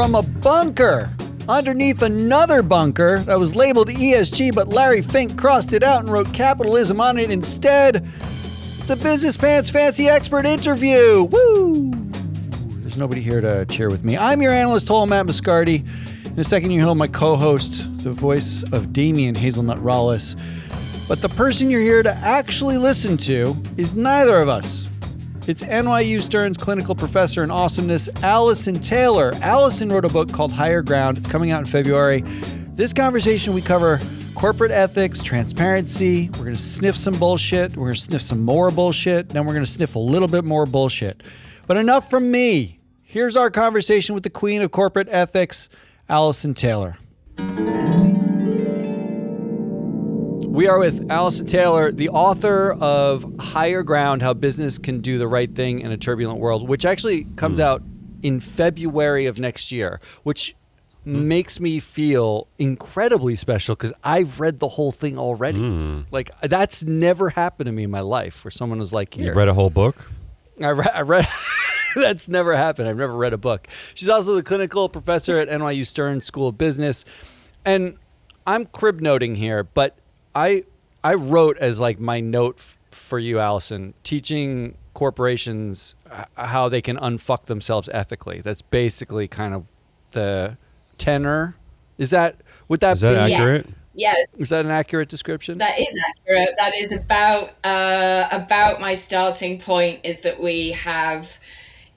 from a bunker underneath another bunker that was labeled ESG, but Larry Fink crossed it out and wrote capitalism on it instead. It's a Business Pants Fancy Expert interview. Woo! There's nobody here to cheer with me. I'm your analyst, Matt Moscardi. In a second, you hear my co-host, the voice of Damien Hazelnut Rawlis. But the person you're here to actually listen to is neither of us. It's NYU Stern's clinical professor in awesomeness, Alison Taylor. Alison wrote a book called Higher Ground. It's coming out in February. This conversation, we cover corporate ethics, transparency. We're going to sniff some bullshit. We're going to sniff some more bullshit. Then we're going to sniff a little bit more bullshit. But enough from me. Here's our conversation with the queen of corporate ethics, Alison Taylor. We are with Alison Taylor, the author of Higher Ground, How Business Can Do the Right Thing in a Turbulent World, which actually comes out in February of next year, which makes me feel incredibly special because I've read the whole thing already. Like, that's never happened to me in my life where someone was like, here. You've read a whole book? I read that's never happened. I've never read a book. She's also the clinical professor at NYU Stern School of Business. And I'm crib noting here, but I wrote as like my note for you, Alison, teaching corporations how they can unfuck themselves ethically. That's basically kind of the tenor. Is that accurate? Yes. Is that an accurate description? That is accurate. That is about my starting point, is that we have,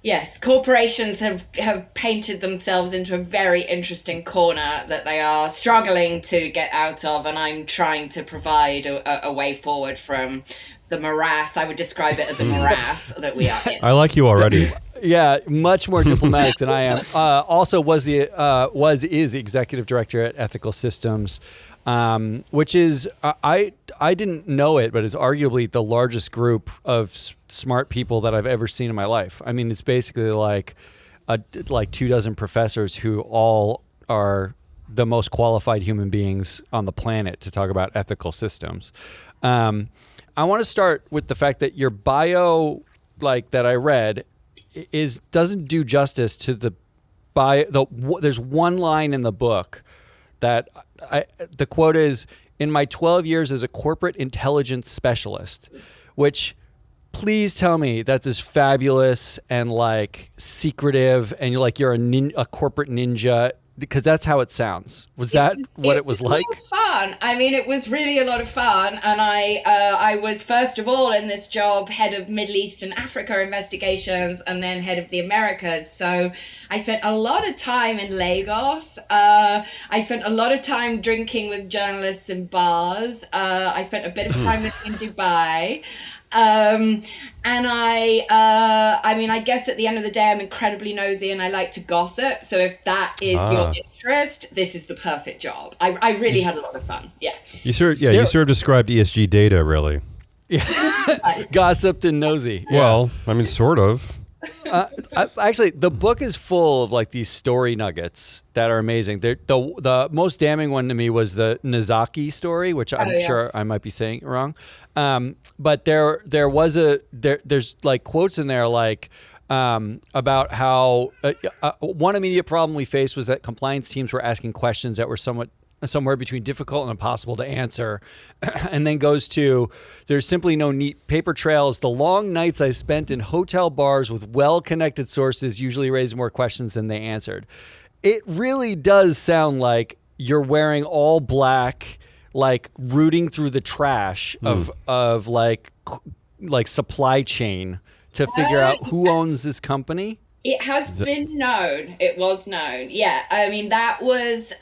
yes, corporations have painted themselves into a very interesting corner that they are struggling to get out of, and I'm trying to provide a way forward from the morass. I would describe it as a morass that we are in. I like you already. Yeah, much more diplomatic than I am. Also is executive director at Ethical Systems, which is I didn't know it, but is arguably the largest group of smart people that I've ever seen in my life. I mean, it's basically like 24 professors who all are the most qualified human beings on the planet to talk about ethical systems. I want to start with the fact that your bio, like that I read, doesn't do justice to the bio. There's one line in the book that the quote is, "In my 12 years as a corporate intelligence specialist," which, please tell me that's as fabulous and like secretive and you're a corporate ninja, because that's how it sounds. Was that what it was like? It was fun. I mean, it was really a lot of fun. And I was, first of all, in this job, head of Middle East and Africa investigations, and then head of the Americas. So I spent a lot of time in Lagos. I spent a lot of time drinking with journalists in bars. I spent a bit of time in Dubai. And I guess at the end of the day, I'm incredibly nosy and I like to gossip. So if that is your interest, this is the perfect job. I really had a lot of fun. Yeah. You sort of described ESG data, really. Yeah. Gossiped and nosy. Yeah. Well, I mean, sort of. Actually, the book is full of like these story nuggets that are amazing. The most damning one to me was the Nizaki story, which I'm sure I might be saying it wrong. But there's like quotes in there like about how one immediate problem we faced was that compliance teams were asking questions that were somewhere between difficult and impossible to answer, and then goes to, there's simply no neat paper trails. The long nights I spent in hotel bars with well-connected sources usually raised more questions than they answered. It really does sound like you're wearing all black, like rooting through the trash of like supply chain to figure out who owns this company. It has been known. It was known. Yeah. I mean, that was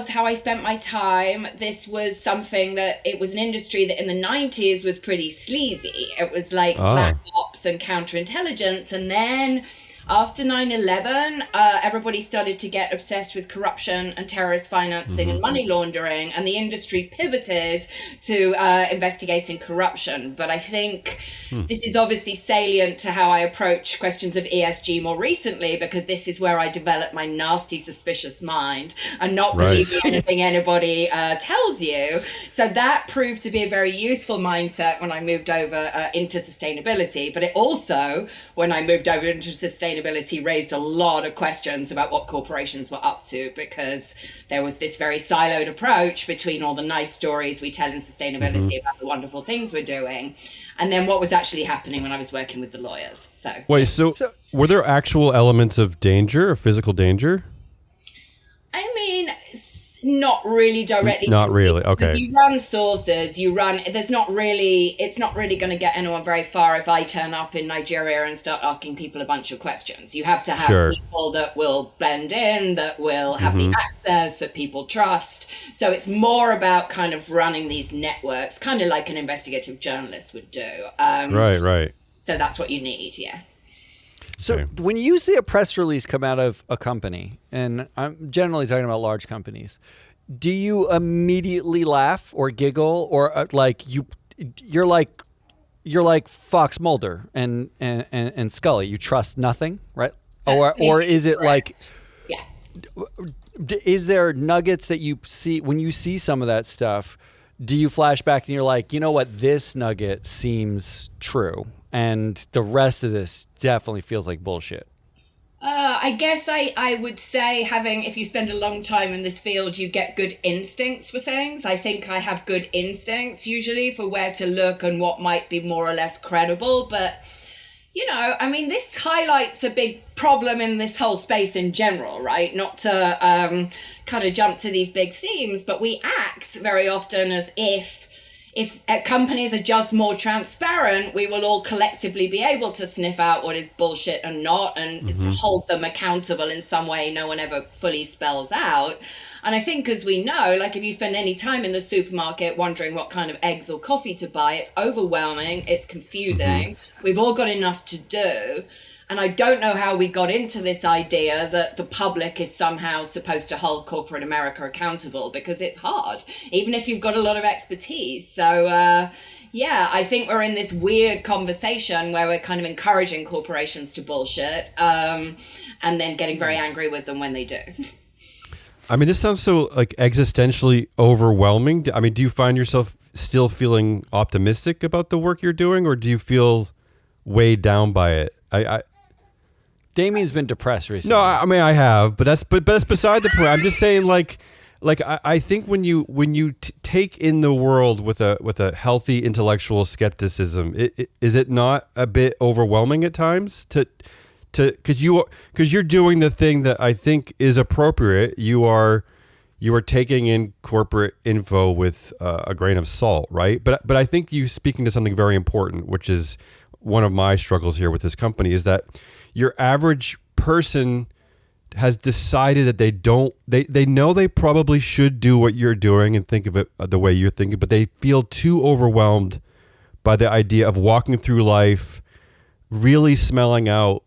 how I spent my time. This was something that, it was an industry that in the 90s was pretty sleazy. It was like black ops and counterintelligence. And then after 9/11, everybody started to get obsessed with corruption and terrorist financing and money laundering, and the industry pivoted to investigating corruption. But I think this is obviously salient to how I approach questions of ESG more recently, because this is where I developed my nasty, suspicious mind and not believing anything anybody tells you. So that proved to be a very useful mindset when I moved over into sustainability. But it also, when I moved over into sustainability, sustainability raised a lot of questions about what corporations were up to, because there was this very siloed approach between all the nice stories we tell in sustainability about the wonderful things we're doing, and then what was actually happening when I was working with the lawyers. So wait, so were there actual elements of danger, of physical danger? I mean, not really directly. Not really. Okay. Because you run sources, it's not really going to get anyone very far if I turn up in Nigeria and start asking people a bunch of questions. You have to have people that will blend in, that will have the access that people trust. So it's more about kind of running these networks, kind of like an investigative journalist would do. Right. So that's what you need, yeah. So when you see a press release come out of a company, and I'm generally talking about large companies, do you immediately laugh or giggle, or you're like Fox Mulder and Scully? You trust nothing, right? Or is it correct. is there nuggets that you see when you see some of that stuff? Do you flash back and you're like, you know what, this nugget seems true, and the rest of this definitely feels like bullshit? I guess I would say if you spend a long time in this field, you get good instincts for things. I think I have good instincts usually for where to look and what might be more or less credible. But, this highlights a big problem in this whole space in general, right? Not to kind of jump to these big themes, but we act very often as if companies are just more transparent, we will all collectively be able to sniff out what is bullshit and not, and hold them accountable in some way no one ever fully spells out. And I think, as we know, like if you spend any time in the supermarket wondering what kind of eggs or coffee to buy, it's overwhelming, it's confusing, we've all got enough to do. And I don't know how we got into this idea that the public is somehow supposed to hold corporate America accountable, because it's hard, even if you've got a lot of expertise. So, I think we're in this weird conversation where we're kind of encouraging corporations to bullshit, and then getting very angry with them when they do. I mean, this sounds so like existentially overwhelming. I mean, do you find yourself still feeling optimistic about the work you're doing, or do you feel weighed down by it? Damien's been depressed recently. No, I mean I have, but that's beside the point. I'm just saying, I think when you take in the world with a healthy intellectual skepticism, is it not a bit overwhelming at times because you're doing the thing that I think is appropriate. You are taking in corporate info with a grain of salt, right? But I think you speaking to something very important, which is one of my struggles here with this company, is that your average person has decided that they know they probably should do what you're doing and think of it the way you're thinking, but they feel too overwhelmed by the idea of walking through life really smelling out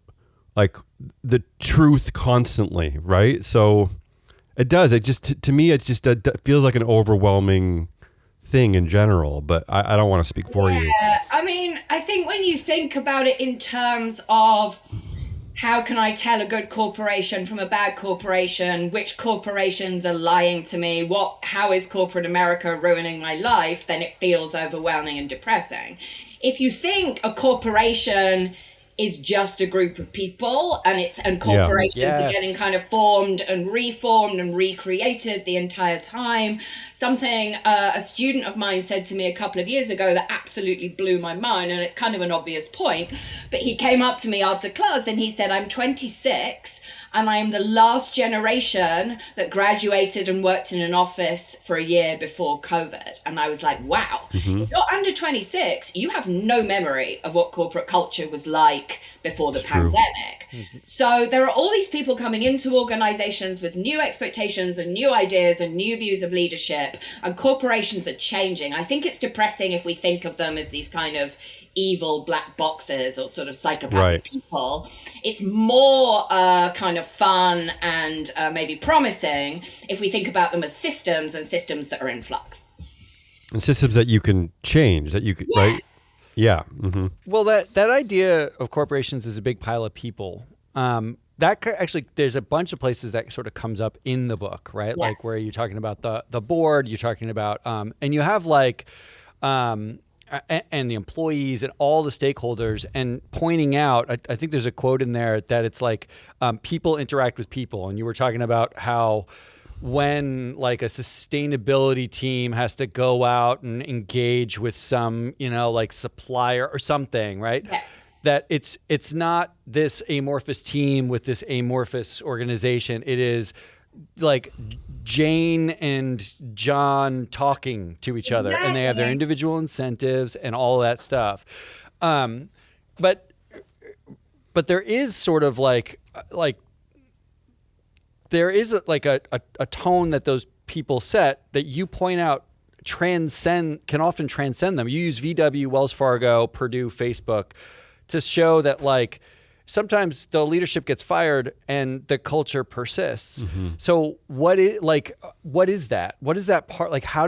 like the truth constantly, right? So it just to me it just feels like an overwhelming thing in general, but I don't want to speak for you. I mean, I think when you think about it in terms of how can I tell a good corporation from a bad corporation, which corporations are lying to me, how is corporate America ruining my life, then it feels overwhelming and depressing. If you think a corporation is just a group of people and corporations are getting kind of formed and reformed and recreated the entire time. Something a student of mine said to me a couple of years ago that absolutely blew my mind, and it's kind of an obvious point, but he came up to me after class and he said, I'm 26 and I am the last generation that graduated and worked in an office for a year before COVID. And I was like, wow, if you're under 26, you have no memory of what corporate culture was like before the pandemic. So there are all these people coming into organizations with new expectations and new ideas and new views of leadership, and corporations are changing. I think it's depressing if we think of them as these kind of evil black boxes or sort of psychopathic people. It's more kind of fun and maybe promising if we think about them as systems, and systems that are in flux. And systems that you can change, that you can, right? Yeah. Mm-hmm. Well, that idea of corporations is a big pile of people. Actually, there's a bunch of places that sort of comes up in the book, right? Like where you're talking about the board, you're talking about, and you have like, and the employees and all the stakeholders, and pointing out, I think there's a quote in there that it's like people interact with people. And you were talking about how when like a sustainability team has to go out and engage with some, like supplier or something, right? Yeah. That it's not this amorphous team with this amorphous organization. It is like Jane and John talking to each other, and they have their individual incentives and all that stuff. But there is sort of like there is a tone that those people set that you point out can often transcend them. You use VW, Wells Fargo, Purdue, Facebook to show that like sometimes the leadership gets fired and the culture persists. Mm-hmm. So what is that? What is that part? Like, how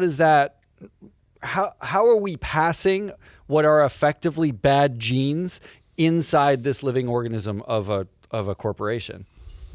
are we passing what are effectively bad genes inside this living organism of a corporation?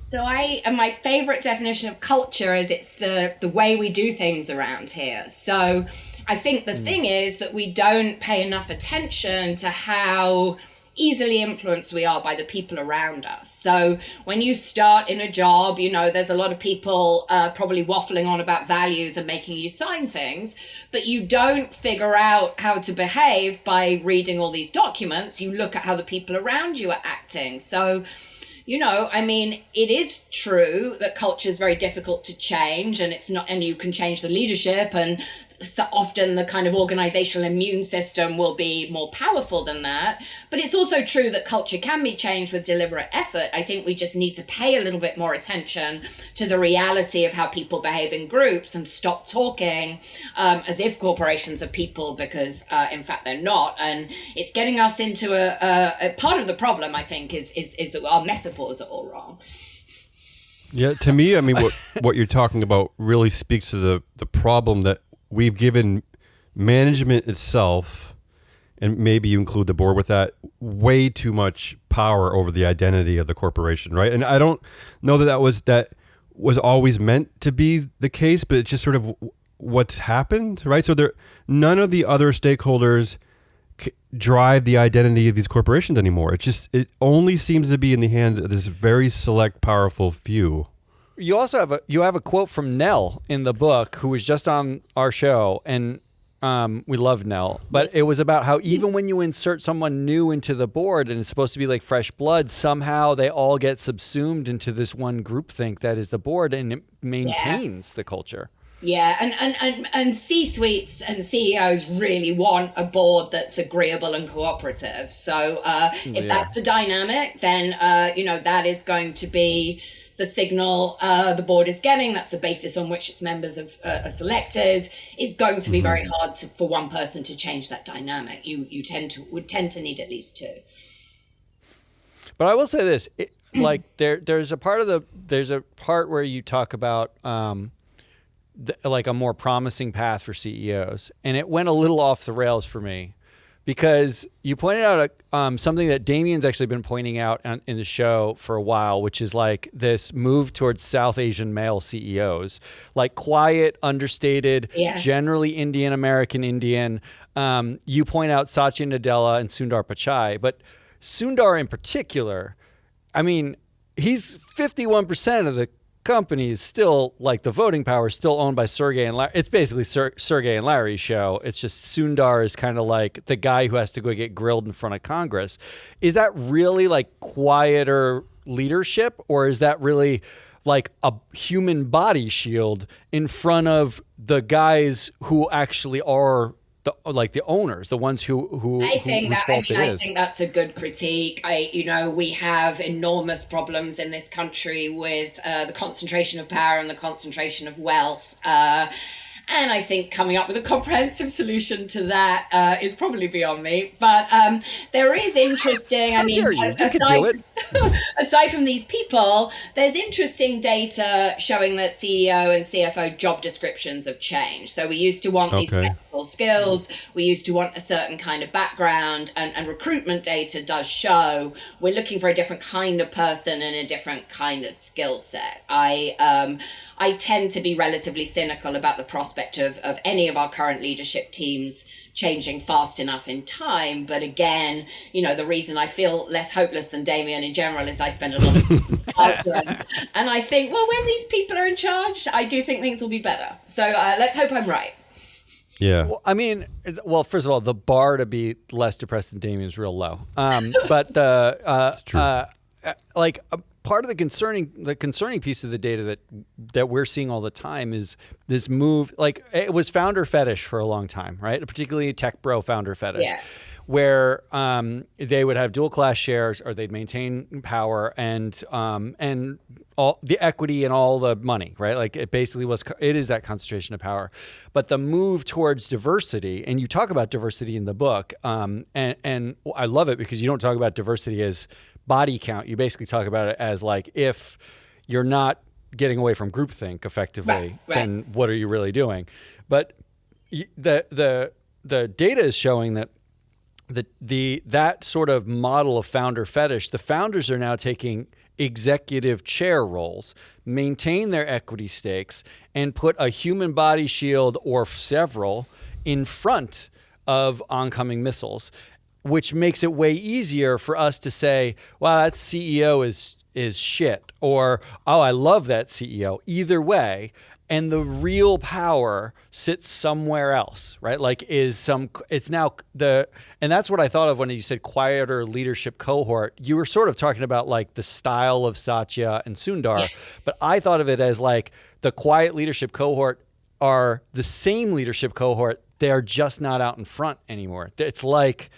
So my favorite definition of culture is it's the way we do things around here. So I think the thing is that we don't pay enough attention to how easily influenced we are by the people around us. So when you start in a job, there's a lot of people probably waffling on about values and making you sign things, but you don't figure out how to behave by reading all these documents. You look at how the people around you are acting. So it is true that culture is very difficult to change, and you can change the leadership, and so often the kind of organizational immune system will be more powerful than that. But it's also true that culture can be changed with deliberate effort. I think we just need to pay a little bit more attention to the reality of how people behave in groups and stop talking as if corporations are people, because in fact they're not. And it's getting us into a part of the problem, I think, is that our metaphors are all wrong. Yeah, to me, I mean, what you're talking about really speaks to the problem that we've given management itself, and maybe you include the board with that, way too much power over the identity of the corporation, right? And I don't know that was always meant to be the case, but it's just sort of what's happened, right? So none of the other stakeholders drive the identity of these corporations anymore. It only seems to be in the hands of this very select, powerful few. You also have a quote from Nell in the book, who was just on our show, and we love Nell, but it was about how even when you insert someone new into the board and it's supposed to be like fresh blood, somehow they all get subsumed into this one groupthink that is the board, and it maintains the culture. Yeah, and C-suites and CEOs really want a board that's agreeable and cooperative. So if that's the dynamic, then that is going to be the signal the board is getting. That's the basis on which its members are selected. Is going to be very hard for one person to change that dynamic. You would tend to need at least two. But I will say this: there's a part where you talk about like a more promising path for CEOs, and it went a little off the rails for me. Because you pointed out something that Damien's actually been pointing out in the show for a while, which is like this move towards South Asian male CEOs, like quiet, understated, generally Indian American Indian. You point out Satya Nadella and Sundar Pichai, but Sundar in particular, I mean, he's 51% of the company is still, like, the voting power is still owned by Sergey and Larry. It's basically Sergey and Larry's show. It's just Sundar is kind of like the guy who has to go get grilled in front of Congress. Is that really like quieter leadership, or is that really like a human body shield in front of the guys who actually are the owners, the ones who I think that's a good critique. We have enormous problems in this country with the concentration of power and the concentration of wealth. And I think coming up with a comprehensive solution to that is probably beyond me. But there is interesting, aside from these people, there's interesting data showing that CEO and CFO job descriptions have changed. So we used to want these technical skills. We used to want a certain kind of background, and recruitment data does show we're looking for a different kind of person and a different kind of skill set. I tend to be relatively cynical about the prospect of any of our current leadership teams changing fast enough in time. But again, the reason I feel less hopeless than Damien in general is I spend a lot of time and I think, well, when these people are in charge, I do think things will be better. So let's hope I'm right. Yeah. Well, I mean, first of all, the bar to be less depressed than Damien is real low. But the part of the concerning piece of the data that we're seeing all the time is this move. Like, it was founder fetish for a long time, right? Particularly tech bro founder fetish, where they would have dual class shares, or they'd maintain power and all the equity and all the money, right? Like, it is that concentration of power. But the move towards diversity, and you talk about diversity in the book, and I love it because you don't talk about diversity as body count. You basically talk about it as like, if you're not getting away from groupthink effectively, then what are you really doing? But the data is showing that that sort of model of founder fetish, the founders are now taking executive chair roles, maintain their equity stakes, and put a human body shield or several in front of oncoming missiles, which makes it way easier for us to say, wow, that CEO is shit, or, oh, I love that CEO. Either way. And the real power sits somewhere else, right? Like, and that's what I thought of when you said quieter leadership cohort. You were sort of talking about like the style of Satya and Sundar, but I thought of it as like the quiet leadership cohort are the same leadership cohort. They're just not out in front anymore. It's like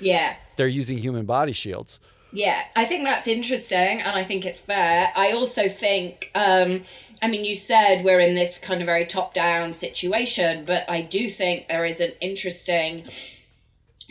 they're using human body shields. Yeah, I think that's interesting, and I think it's fair. I also think, you said we're in this kind of very top-down situation, but I do think there is an interesting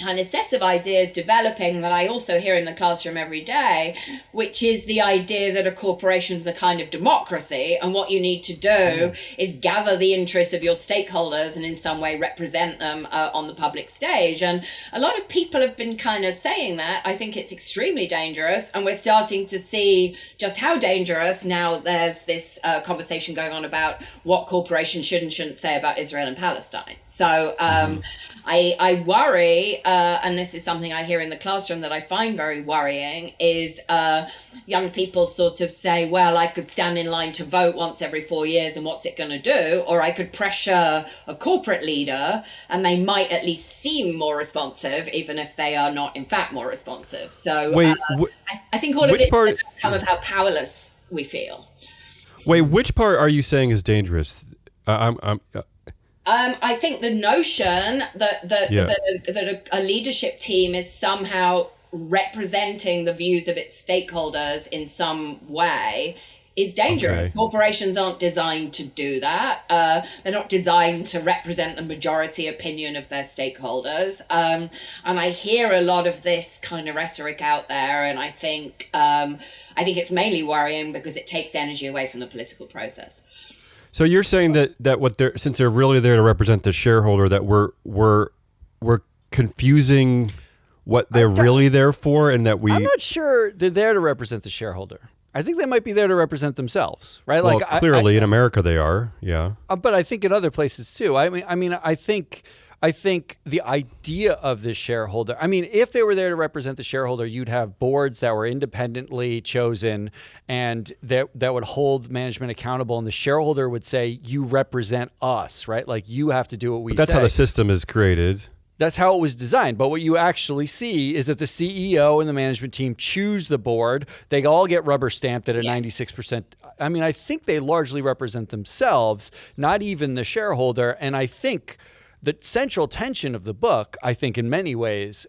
kind of set of ideas developing that I also hear in the classroom every day, which is the idea that a corporation's a kind of democracy, and what you need to do is gather the interests of your stakeholders and in some way represent them on the public stage. And a lot of people have been kind of saying that. I think it's extremely dangerous, and we're starting to see just how dangerous now. There's this conversation going on about what corporations should and shouldn't say about Israel and Palestine. So I worry, and this is something I hear in the classroom that I find very worrying, is young people sort of say, well, I could stand in line to vote once every 4 years and what's it going to do? Or I could pressure a corporate leader and they might at least seem more responsive, even if they are not in fact more responsive. So I think all of this is an outcome of how powerless we feel. Wait, which part are you saying is dangerous? I think the notion that a leadership team is somehow representing the views of its stakeholders in some way is dangerous. Okay. Corporations aren't designed to do that. They're not designed to represent the majority opinion of their stakeholders. And I hear a lot of this kind of rhetoric out there, and I think it's mainly worrying because it takes energy away from the political process. So you're saying that since they're really there to represent the shareholder, that we're confusing what they're really there for, and that I'm not sure they're there to represent the shareholder. I think they might be there to represent themselves, right? Well, clearly in America they are, yeah. But I think in other places too. I think the idea of this shareholder, if they were there to represent the shareholder, you'd have boards that were independently chosen and that would hold management accountable, and the shareholder would say, you represent us, right? Like, you have to do what we say. That's how the system is created. That's how it was designed. But what you actually see is that the CEO and the management team choose the board. They all get rubber stamped at a 96%. I think they largely represent themselves, not even the shareholder. And I think the central tension of the book, I think in many ways,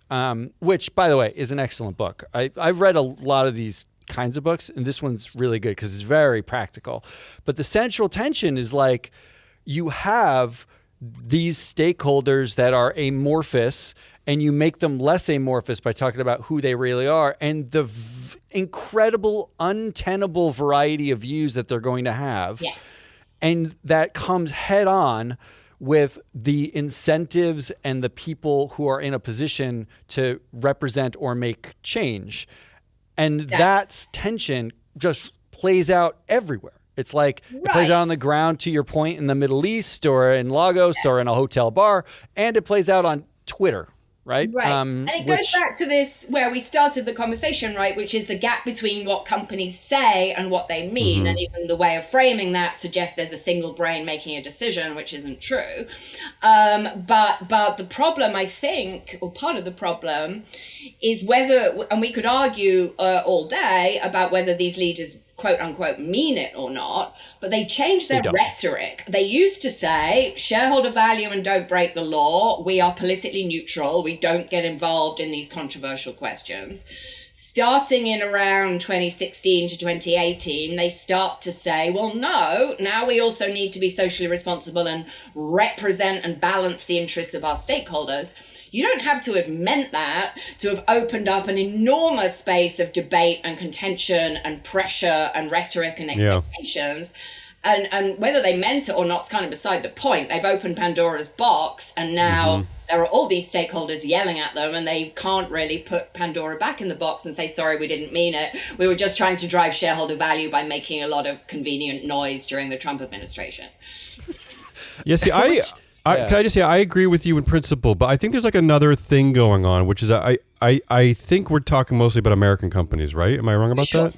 which, by the way, is an excellent book. I've read a lot of these kinds of books, and this one's really good because it's very practical. But the central tension is like, you have these stakeholders that are amorphous, and you make them less amorphous by talking about who they really are, and the incredible, untenable variety of views that they're going to have. Yeah. And that comes head on with the incentives and the people who are in a position to represent or make change. And that tension just plays out everywhere. It's like it plays out on the ground, to your point, in the Middle East or in Lagos or in a hotel bar, and it plays out Twitter. Right. Right. And it goes back to this where we started the conversation, right, which is the gap between what companies say and what they mean. And even the way of framing that suggests there's a single brain making a decision, which isn't true. But the problem, I think, or part of the problem is whether, and we could argue all day about whether these leaders quote unquote mean it or not, but they changed their rhetoric. They used to say shareholder value and don't break the law. We are politically neutral. We don't get involved in these controversial questions. Starting in around 2016 to 2018, they start to say, well, no, now we also need to be socially responsible and represent and balance the interests of our stakeholders. You don't have to have meant that to have opened up an enormous space of debate and contention and pressure and rhetoric and expectations. Yeah. And whether they meant it or not is kind of beside the point. They've opened Pandora's box, and now there are all these stakeholders yelling at them, and they can't really put Pandora back in the box and say, sorry, we didn't mean it. We were just trying to drive shareholder value by making a lot of convenient noise during the Trump administration. Yeah, see, can I just say, I agree with you in principle, but I think there's like another thing going on, which is I think we're talking mostly about American companies, right? Am I wrong about that?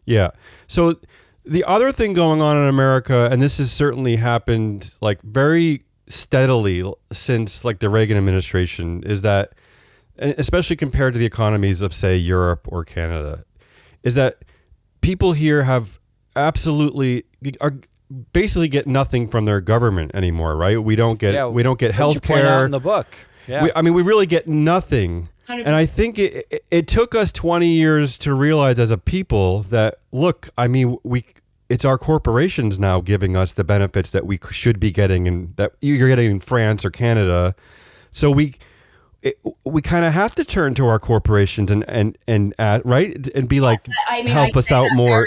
Yeah. So the other thing going on in America, and this has certainly happened like very steadily since like the Reagan administration, is that, especially compared to the economies of say Europe or Canada, is that people here have basically get nothing from their government anymore, right? We don't get health care in the book. Yeah. We really get nothing. 100%. And I think it took us 20 years to realize as a people that, look, I mean, it's our corporations now giving us the benefits that we should be getting and that you're getting in France or Canada. So we kind of have to turn to our corporations and right? And be like, help us out more.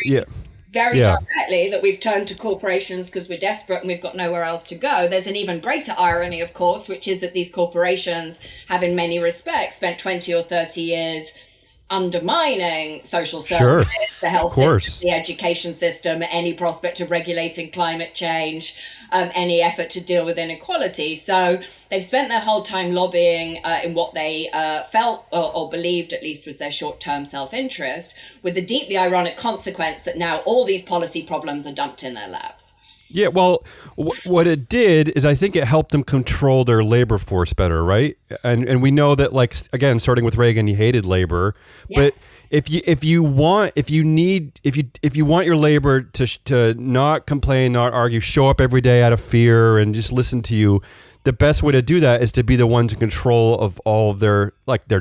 Very directly, that we've turned to corporations because we're desperate and we've got nowhere else to go. There's an even greater irony, of course, which is that these corporations have in many respects spent 20 or 30 years undermining social services, the health system, the education system, any prospect of regulating climate change, any effort to deal with inequality. So they've spent their whole time lobbying in what they felt or believed at least was their short-term self-interest, with the deeply ironic consequence that now all these policy problems are dumped in their laps. Yeah, well, what it did is I think it helped them control their labor force better, right? And we know that, like, again, starting with Reagan, he hated labor, but if you want your labor to not complain, not argue, show up every day out of fear and just listen to you, the best way to do that is to be the ones in control of all of their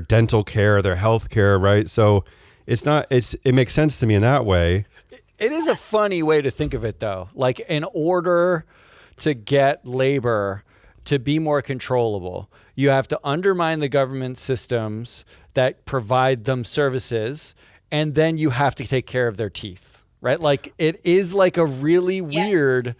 dental care, their health care, right? So it makes sense to me in that way. It is a funny way to think of it, though. Like, in order to get labor to be more controllable, you have to undermine the government systems that provide them services, and then you have to take care of their teeth, right? Like, it is like a really weird...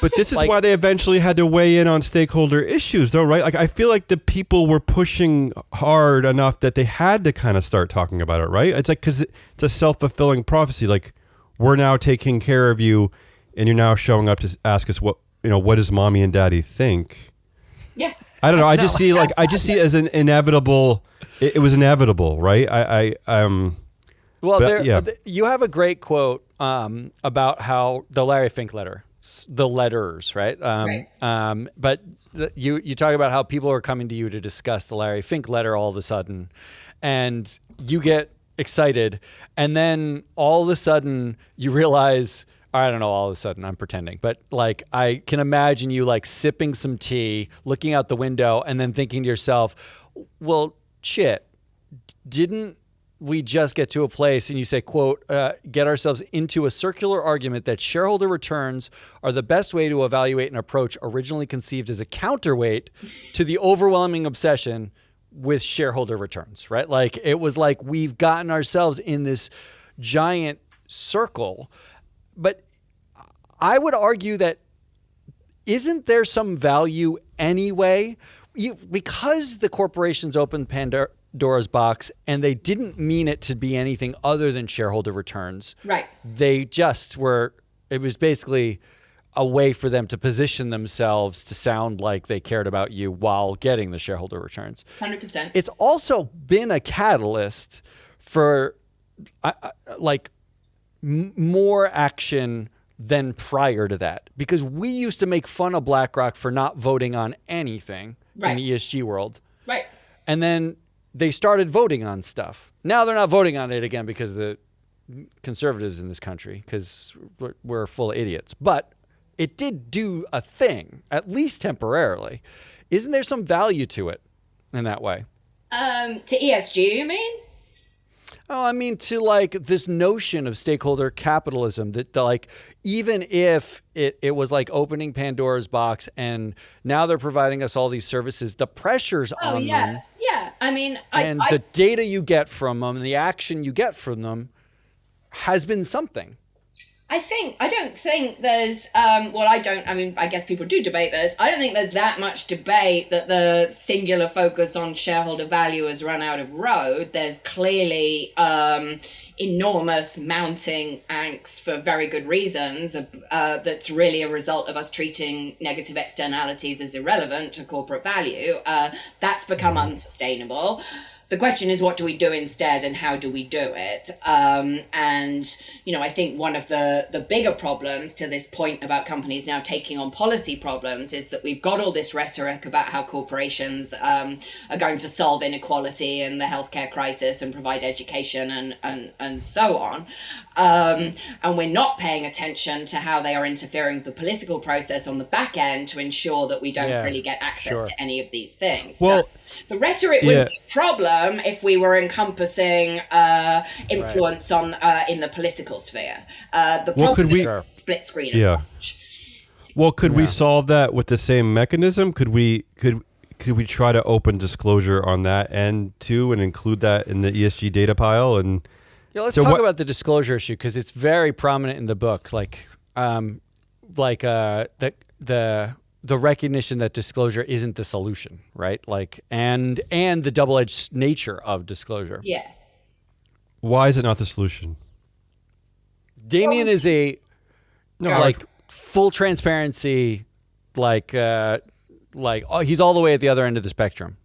But this is why they eventually had to weigh in on stakeholder issues, though, right? Like, I feel like the people were pushing hard enough that they had to kind of start talking about it, right? It's like, because it's a self-fulfilling prophecy, like, we're now taking care of you, and you're now showing up to ask us what does mommy and daddy think? Yeah. I don't know. I just see it as an inevitable. It was inevitable, right? Well, you have a great quote about how the Larry Fink letter, the letters, right? Right. But you talk about how people are coming to you to discuss the Larry Fink letter all of a sudden, and you get excited, and then all of a sudden you realize, I don't know, all of a sudden, I'm pretending, but like, I can imagine you like sipping some tea, looking out the window, and then thinking to yourself, well, shit, didn't we just get to a place, and you say, quote, get ourselves into a circular argument that shareholder returns are the best way to evaluate an approach originally conceived as a counterweight to the overwhelming obsession with shareholder returns, right? Like, it was like we've gotten ourselves in this giant circle. But I would argue that isn't there some value anyway? Because the corporations opened Pandora's box and they didn't mean it to be anything other than shareholder returns. Right. They just were, it was basically a way for them to position themselves to sound like they cared about you while getting the shareholder returns. 100%. It's also been a catalyst for more action than prior to that, because we used to make fun of BlackRock for not voting on anything in the ESG world. Right. And then they started voting on stuff. Now they're not voting on it again because the conservatives in this country, because we're full of idiots. But it did do a thing, at least temporarily. Isn't there some value to it in that way? To ESG, you mean? Oh, I mean, to like this notion of stakeholder capitalism that like, even if it was like opening Pandora's box and now they're providing us all these services, the pressures on them. Yeah. I mean, the data you get from them and the action you get from them has been something. I don't think there's, I guess people do debate this. I don't think there's that much debate that the singular focus on shareholder value has run out of road. There's clearly enormous mounting angst for very good reasons that's really a result of us treating negative externalities as irrelevant to corporate value. That's become unsustainable. The question is, what do we do instead and how do we do it? And, I think one of the bigger problems to this point about companies now taking on policy problems is that we've got all this rhetoric about how corporations are going to solve inequality and the healthcare crisis and provide education and so on. And we're not paying attention to how they are interfering with the political process on the back end to ensure that we don't really get access to any of these things. Well, so the rhetoric wouldn't be a problem if we were encompassing influence on in the political sphere. The problem is split screen approach. Well, could we solve that with the same mechanism? Could we try to open disclosure on that end too and include that in the ESG data pile? And let's talk about the disclosure issue, because it's very prominent in the book. The recognition that disclosure isn't the solution, right? And the double-edged nature of disclosure. Yeah. Why is it not the solution? Damien is full transparency, he's all the way at the other end of the spectrum.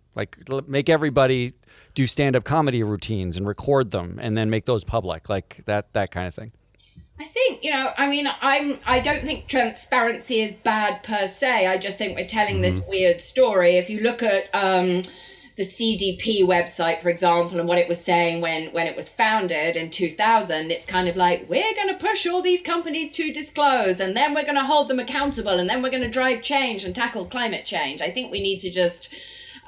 Make everybody do stand-up comedy routines and record them and then make those public, that kind of thing. I think, I don't think transparency is bad per se. I just think we're telling this weird story. If you look at the CDP website, for example, and what it was saying when it was founded in 2000, it's kind of like, we're going to push all these companies to disclose, and then we're going to hold them accountable, and then we're going to drive change and tackle climate change. I think we need to just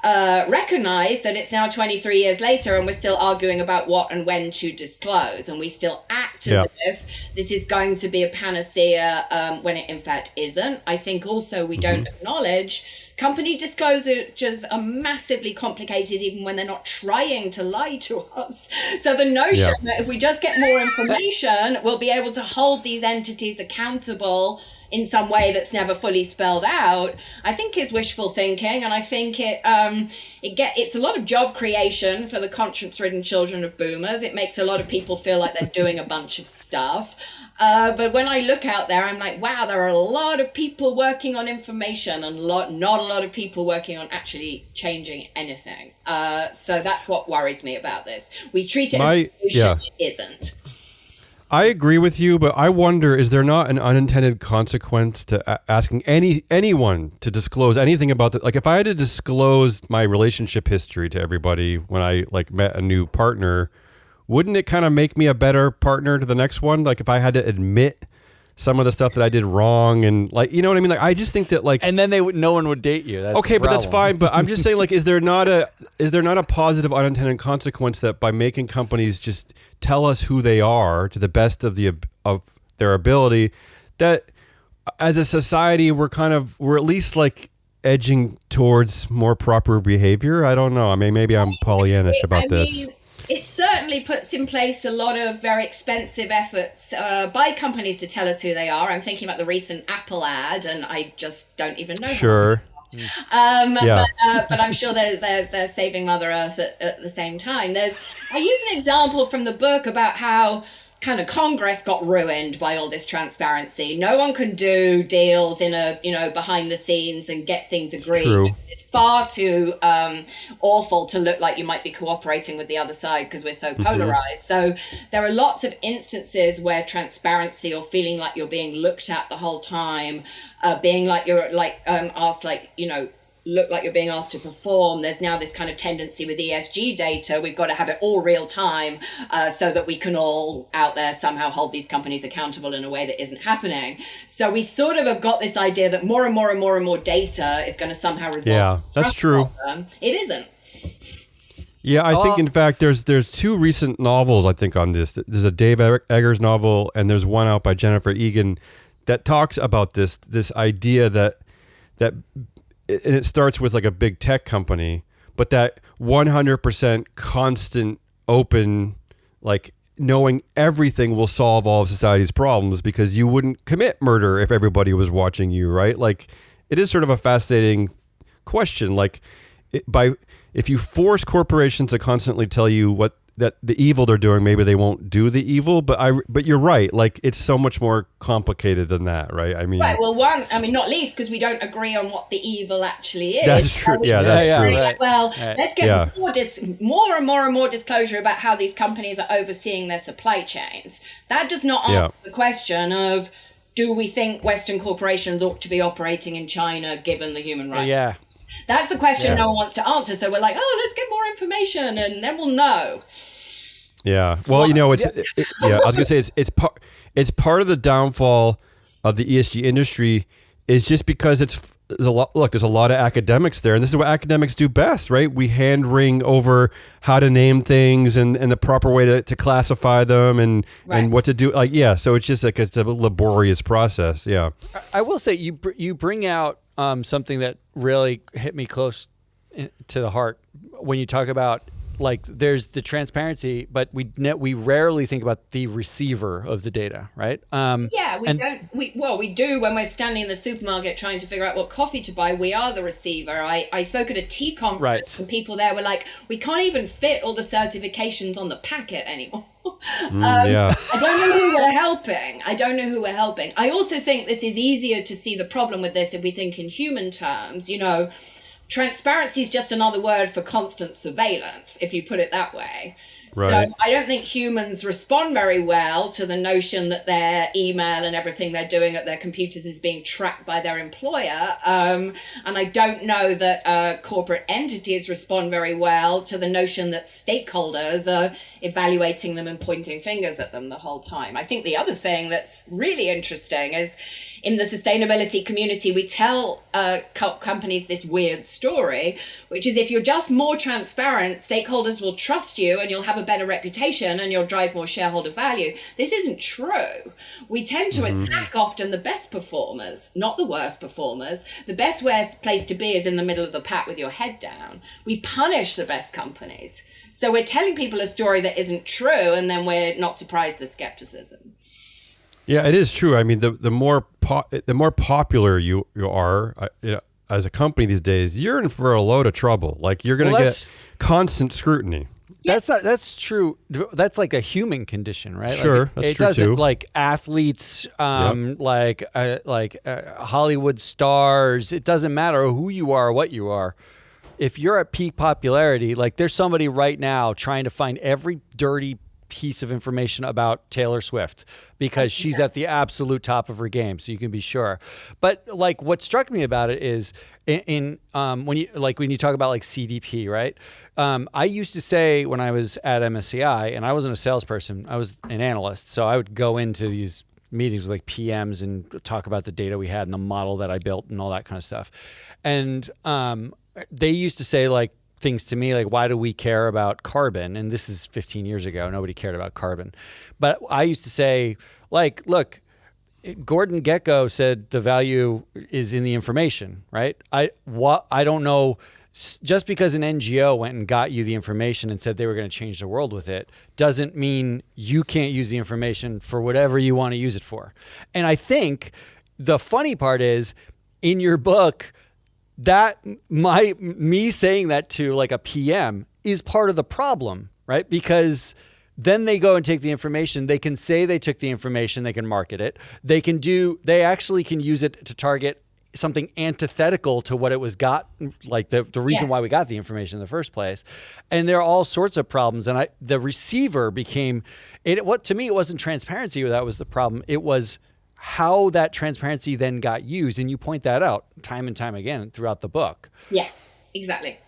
recognize that it's now 23 years later and we're still arguing about what and when to disclose, and we still act as if this is going to be a panacea when it in fact isn't. I think also we don't acknowledge company disclosures are massively complicated even when they're not trying to lie to us. So the notion that if we just get more information, we'll be able to hold these entities accountable in some way that's never fully spelled out, I think is wishful thinking. And I think it's a lot of job creation for the conscience-ridden children of boomers. It makes a lot of people feel like they're doing a bunch of stuff. But when I look out there, I'm like, wow, there are a lot of people working on information and not a lot of people working on actually changing anything. So that's what worries me about this. We treat it as a solution, it isn't. I agree with you, but I wonder, is there not an unintended consequence to asking anyone to disclose anything about that? Like, if I had to disclose my relationship history to everybody when I met a new partner, wouldn't it kind of make me a better partner to the next one? Like, if I had to admit some of the stuff that I did wrong, and you know what I mean? I just think that and then no one would date you. That's okay, but that's fine. But I'm just saying, is there not a positive unintended consequence that by making companies just tell us who they are to the best of their ability, that as a society we're at least edging towards more proper behavior? I don't know. I mean, maybe I'm Pollyannish about this. It certainly puts in place a lot of very expensive efforts by companies to tell us who they are. I'm thinking about the recent Apple ad, and I just don't even know. Sure. But I'm sure they're saving Mother Earth at the same time. I use an example from the book about how kind of Congress got ruined by all this transparency. No one can do deals in a, behind the scenes and get things agreed. True. It's far too awful to look like you might be cooperating with the other side because we're so polarized. So there are lots of instances where transparency or feeling like you're being looked at the whole time, being like you're asked, look like you're being asked to perform. There's now this kind of tendency with ESG data. We've got to have it all real time so that we can all out there somehow hold these companies accountable in a way that isn't happening. So we sort of have got this idea that more and more and more and more data is going to somehow resolve. Yeah, that's true. Problem. It isn't. Yeah, I think in fact there's two recent novels I think on this. There's a Dave Eggers novel and there's one out by Jennifer Egan that talks about this idea that and it starts with like a big tech company, but that 100% constant open, like knowing everything will solve all of society's problems because you wouldn't commit murder if everybody was watching you, right? Like it is sort of a fascinating question. Like if you force corporations to constantly tell you that the evil they're doing, maybe they won't do the evil, but you're right. Like it's so much more complicated than that, right? I mean, right. Well, not least because we don't agree on what the evil actually is. That's true. So that's true. Like, let's get more and more disclosure about how these companies are overseeing their supply chains. That does not answer the question of, do we think Western corporations ought to be operating in China given the human rights? Yeah. That's the question no one wants to answer. So we're like, let's get more information and then we'll know. Yeah. Well, I was going to say it's part of the downfall of the ESG industry is just because there's a lot of academics there, and this is what academics do best, right? We hand wring over how to name things and the proper way to classify them and what to do. So it's just it's a laborious process. Yeah. I will say you bring out something that really hit me close to the heart when you talk about like there's the transparency, but we rarely think about the receiver of the data, right? We do when we're standing in the supermarket trying to figure out what coffee to buy. We are the receiver. I spoke at a tea conference and people there were like, we can't even fit all the certifications on the packet anymore. I don't know who we're helping. I also think this is easier to see the problem with this if we think in human terms. Transparency is just another word for constant surveillance, if you put it that way. Right. So I don't think humans respond very well to the notion that their email and everything they're doing at their computers is being tracked by their employer. And I don't know that corporate entities respond very well to the notion that stakeholders are evaluating them and pointing fingers at them the whole time. I think the other thing that's really interesting is in the sustainability community, we tell companies this weird story, which is if you're just more transparent, stakeholders will trust you and you'll have a better reputation and you'll drive more shareholder value. This isn't true. We tend to attack often the best performers, not the worst performers. The best place to be is in the middle of the pack with your head down. We punish the best companies. So we're telling people a story that isn't true, and then we're not surprised there's skepticism. Yeah, it is true. I mean, the more popular you are as a company these days, you're in for a load of trouble. Like you're going to get constant scrutiny. That's true. That's like a human condition, right? Sure, like it true doesn't too. Like athletes, like Hollywood stars. It doesn't matter who you are or what you are. If you're at peak popularity, like there's somebody right now trying to find every dirty piece of information about Taylor Swift because she's at the absolute top of her game, so you can be sure. But like what struck me about it is when you talk about like CDP, right? I used to say when I was at MSCI, and I wasn't a salesperson, I was an analyst, so I would go into these meetings with like PMs and talk about the data we had and the model that I built and all that kind of stuff. And they used to say like things to me like, why do we care about carbon? And this is 15 years ago. Nobody cared about carbon. But I used to say, like, look, Gordon Gekko said the value is in the information, right? I don't know. Just because an NGO went and got you the information and said they were going to change the world with it doesn't mean you can't use the information for whatever you want to use it for. And I think the funny part is in your book, that me saying that to like a PM is part of the problem, right? Because Then they go and take the information. They can say they took the information. They can market it. They actually can use it to target something antithetical to what it was like the reason why we got the information in the first place. And there are all sorts of problems. And the receiver became to me, it wasn't transparency that was the problem. It was how that transparency then got used. And you point that out time and time again throughout the book. Yeah, exactly.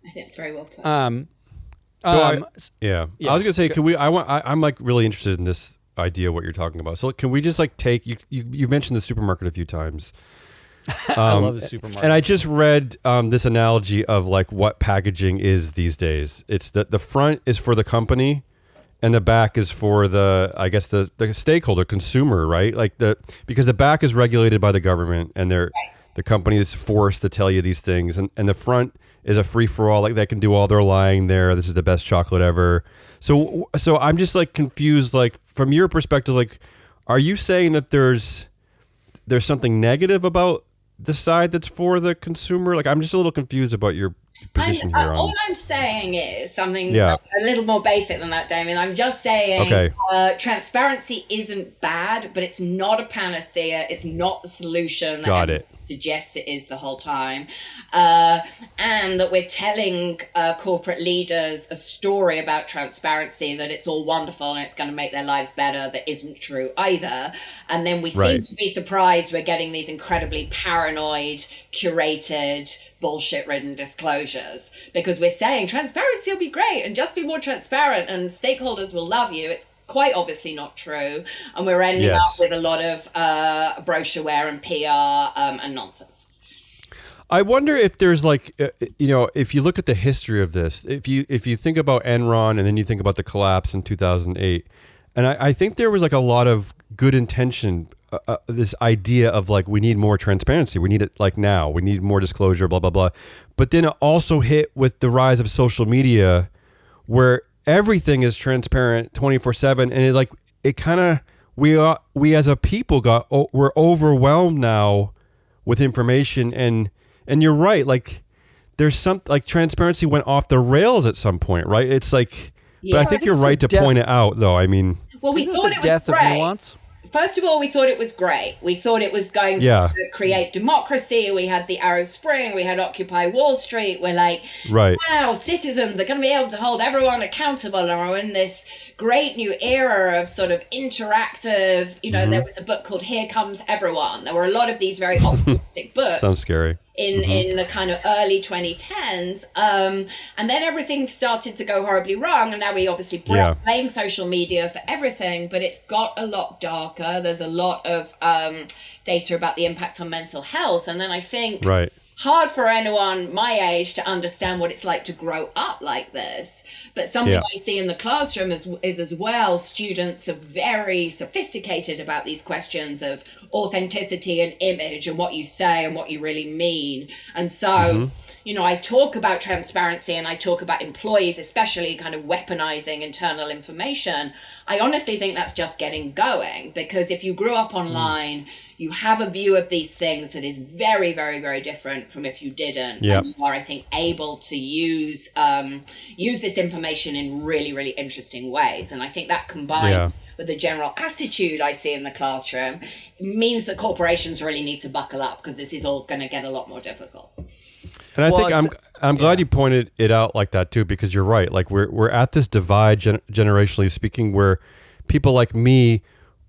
I think it's very well put. I was gonna say, can we? I'm like really interested in this idea of what you're talking about. So can we just like take you mentioned the supermarket a few times. I love the supermarket. And I just read this analogy of like what packaging is these days. It's that the front is for the company, and the back is for the stakeholder, consumer, right? Because the back is regulated by the government, and the company is forced to tell you these things, and the front is a free for all. Like they can do all their lying there. This is the best chocolate ever. So I'm just like confused. Like from your perspective, like are you saying that there's something negative about the side that's for the consumer? Like I'm just a little confused about your position here. All I'm saying is something a little more basic than that, Damien. I'm just saying transparency isn't bad, but it's not a panacea. It's not the solution that suggests it is the whole time. And that we're telling corporate leaders a story about transparency, that it's all wonderful and it's going to make their lives better, that isn't true either. And then we seem to be surprised we're getting these incredibly paranoid, curated, bullshit-ridden disclosures because we're saying transparency will be great and just be more transparent and stakeholders will love you. It's quite obviously not true, and we're ending up with a lot of brochureware and PR and nonsense. I wonder if there's like, if you look at the history of this, if you think about Enron and then you think about the collapse in 2008, and I think there was like a lot of good intention. This idea of like, we need more transparency. We need it like now. We need more disclosure, blah, blah, blah. But then it also hit with the rise of social media where everything is transparent 24/7. And it kind of, we as a people we're overwhelmed now with information. And you're right. Like there's like transparency went off the rails at some point, right? It's like, but I think you're right to point it out though. I mean, well, we thought it was death of nuance. First of all, we thought it was great. We thought it was going to create democracy. We had the Arab Spring. We had Occupy Wall Street. We're like, wow, citizens are going to be able to hold everyone accountable. And we're in this great new era of sort of interactive, there was a book called Here Comes Everyone. There were a lot of these very optimistic books. Sounds scary. In the kind of early 2010s. And then everything started to go horribly wrong. And now we obviously blame social media for everything, but it's got a lot darker. There's a lot of data about the impact on mental health. And then I think hard for anyone my age to understand what it's like to grow up like this. But something I see in the classroom is as well, students are very sophisticated about these questions of authenticity and image and what you say and what you really mean. And so, I talk about transparency and I talk about employees, especially kind of weaponizing internal information. I honestly think that's just getting going, because if you grew up online, you have a view of these things that is very, very, very different from if you didn't. And you are, I think, able to use this information in really, really interesting ways. And I think that combined with the general attitude I see in the classroom means that corporations really need to buckle up, because this is all going to get a lot more difficult. And I think I'm glad you pointed it out like that too, because you're right. Like we're at this divide generationally speaking, where people like me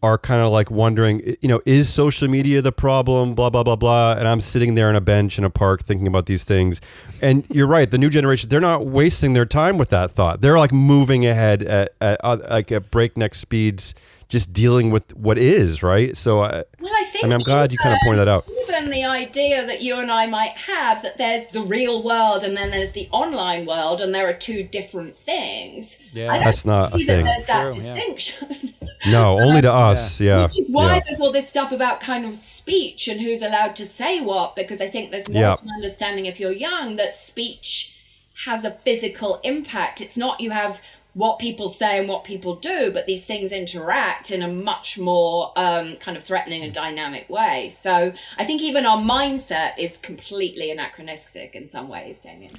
are kind of like wondering, is social media the problem? Blah, blah, blah, blah. And I'm sitting there on a bench in a park thinking about these things. And you're right. The new generation, they're not wasting their time with that thought. They're like moving ahead at breakneck speeds, just dealing with what is, right? So I'm glad you kind of pointed that out. Even the idea that you and I might have that there's the real world and then there's the online world, and there are two different things. Yeah, that's not a thing. There's that distinction. No, only to us. Yeah. Which is why there's all this stuff about kind of speech and who's allowed to say what, because I think there's more of an understanding if you're young that speech has a physical impact. It's not you have what people say and what people do, but these things interact in a much more kind of threatening and dynamic way. So I think even our mindset is completely anachronistic in some ways, Damien.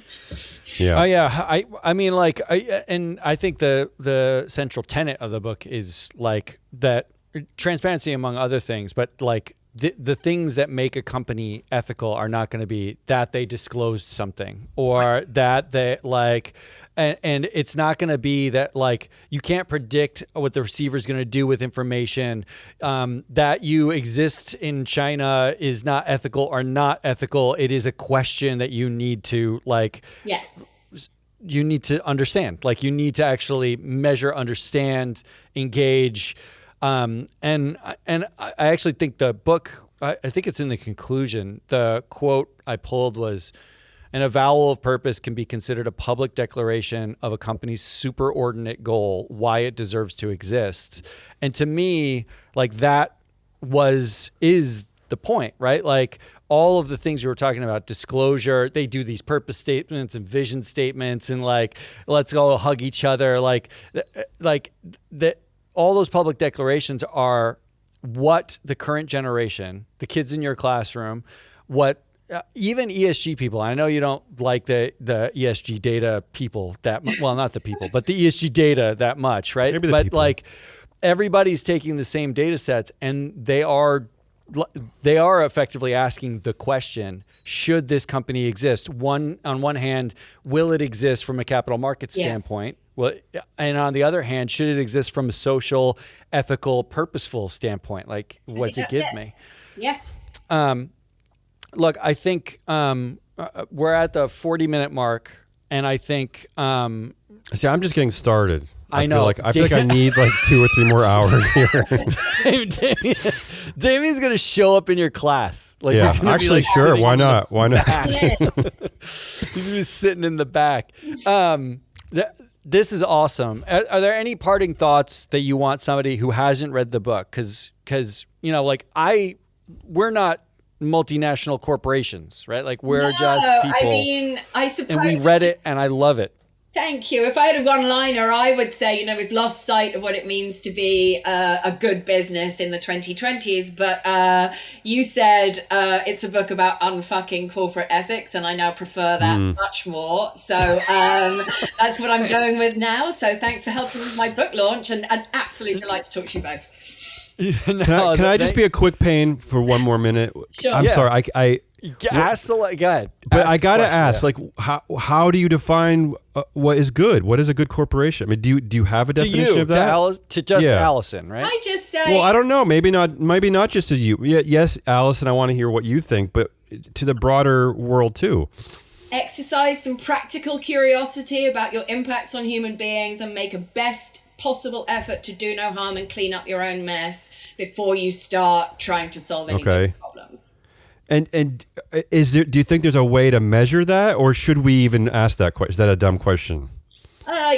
Yeah. I mean, like, I think the central tenet of the book is like that transparency among other things, but like the things that make a company ethical are not going to be that they disclosed something or that they like, and it's not going to be that like you can't predict what the receiver is going to do with information. That you exist in China is not ethical or not ethical. It is a question that you need to like. Yeah. You need to understand. Like you need to actually measure, understand, engage. And I actually think the book, I think it's in the conclusion, the quote I pulled was, an avowal of purpose can be considered a public declaration of a company's superordinate goal, why it deserves to exist. And to me, like that is the point, right? Like all of the things we were talking about, disclosure, they do these purpose statements and vision statements and like, let's go hug each other. Like all those public declarations are what the current generation, the kids in your classroom, what even ESG people, I know you don't like the ESG data people that well, not the people, but the ESG data that much, right? Maybe the but people. like everybody's taking the same data sets and they are effectively asking the question, should this company exist? On one hand, will it exist from a capital markets standpoint? Well, and on the other hand, should it exist from a social, ethical, purposeful standpoint? Like, what's it give me? Yeah. Look, I think we're at the 40-minute mark, and I think See, I'm just getting started. I know. I feel like I need like 2 or 3 more hours here. Damien's gonna show up in your class. Like, Yeah, he's gonna be, actually, like, sure. sitting Why in the not? Why not? He's gonna be sitting in the back. This is awesome. Are there any parting thoughts that you want somebody who hasn't read the book? Because you know, like we're not multinational corporations, right? Like we're just people. I mean, I suppose. And we read it, and I love it. Thank you. If I had a one-liner, I would say, you know, we've lost sight of what it means to be a good business in the 2020s. But you said it's a book about unfucking corporate ethics, and I now prefer that much more. So that's what I'm going with now. So thanks for helping with my book launch, and an absolute delight to talk to you both. Can I just be a quick pain for one more minute? Sure. I'm sorry. I ask the go ahead. But I gotta ask, like, how do you define what is good? What is a good corporation? I mean, do you have a definition of that? To just Alison, right? I just say. Well, I don't know. Maybe not just to you. Yes, Alison, I want to hear what you think, but to the broader world too. Exercise some practical curiosity about your impacts on human beings and make a best possible effort to do no harm and clean up your own mess before you start trying to solve any big problems. And do you think there's a way to measure that, or should we even ask that question? Is that a dumb question?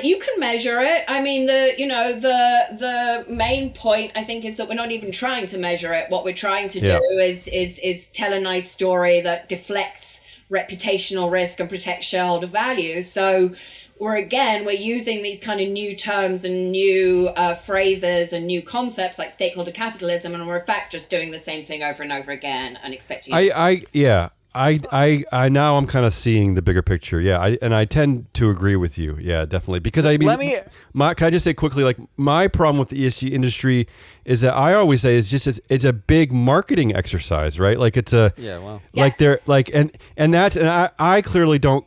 You can measure it. I mean, the main point, I think, is that we're not even trying to measure it. What we're trying to do is tell a nice story that deflects reputational risk and protects shareholder value. So we're using these kind of new terms and new phrases and new concepts like stakeholder capitalism, and we're in fact just doing the same thing over and over again and expecting. I now I'm kind of seeing the bigger picture. Yeah, I tend to agree with you. Yeah, definitely. Because I mean, can I just say quickly, like my problem with the ESG industry is that I always say it's a big marketing exercise, right? Like it's a they're like and I clearly don't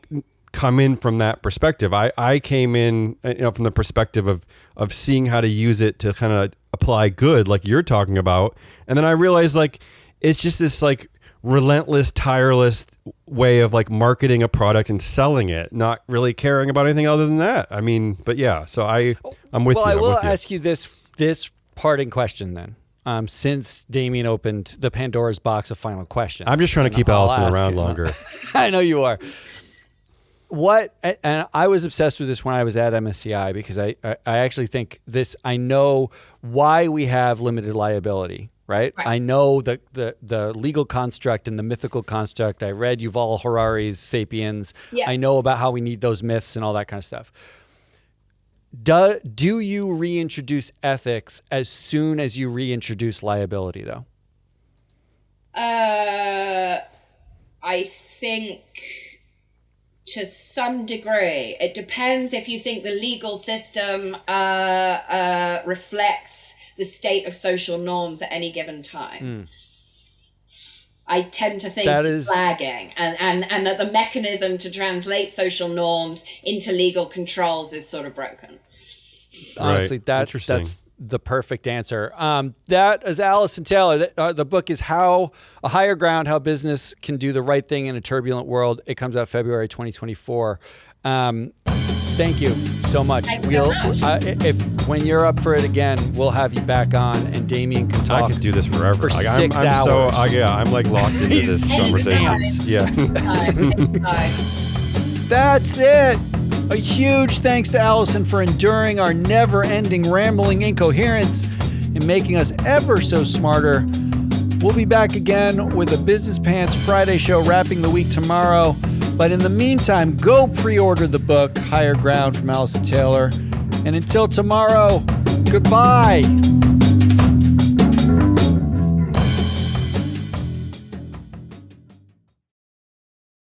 come in from that perspective. I came in, from the perspective of seeing how to use it to kind of apply good, like you're talking about, and then I realized like it's just this like relentless, tireless way of like marketing a product and selling it, not really caring about anything other than that. I mean, but yeah, so I'm with you. Well, I will ask you this parting question then. Since Damien opened the Pandora's box of final questions, I'm just trying to keep Alison around longer. I know you are. And I was obsessed with this when I was at MSCI because I actually think this. I know why we have limited liability, right? I know the legal construct and the mythical construct. I read Yuval Harari's *Sapiens*. Yeah. I know about how we need those myths and all that kind of stuff. Do you reintroduce ethics as soon as you reintroduce liability, though? I think to some degree. It depends if you think the legal system reflects the state of social norms at any given time. I tend to think that is lagging, and that the mechanism to translate social norms into legal controls is sort of broken. Honestly, that's the perfect answer. That is Alison Taylor. The book is How a Higher Ground, How Business Can Do the Right Thing in a Turbulent World. It comes out February 2024. Thank you so much. If when you're up for it again, we'll have you back on, and Damien can talk. I could do this forever. For 6 hours. I'm like locked into this conversation. Yeah. That's it. A huge thanks to Alison for enduring our never-ending rambling incoherence and making us ever so smarter. We'll be back again with a Business Pants Friday show wrapping the week tomorrow. But in the meantime, go pre-order the book, Higher Ground from Alison Taylor. And until tomorrow, goodbye.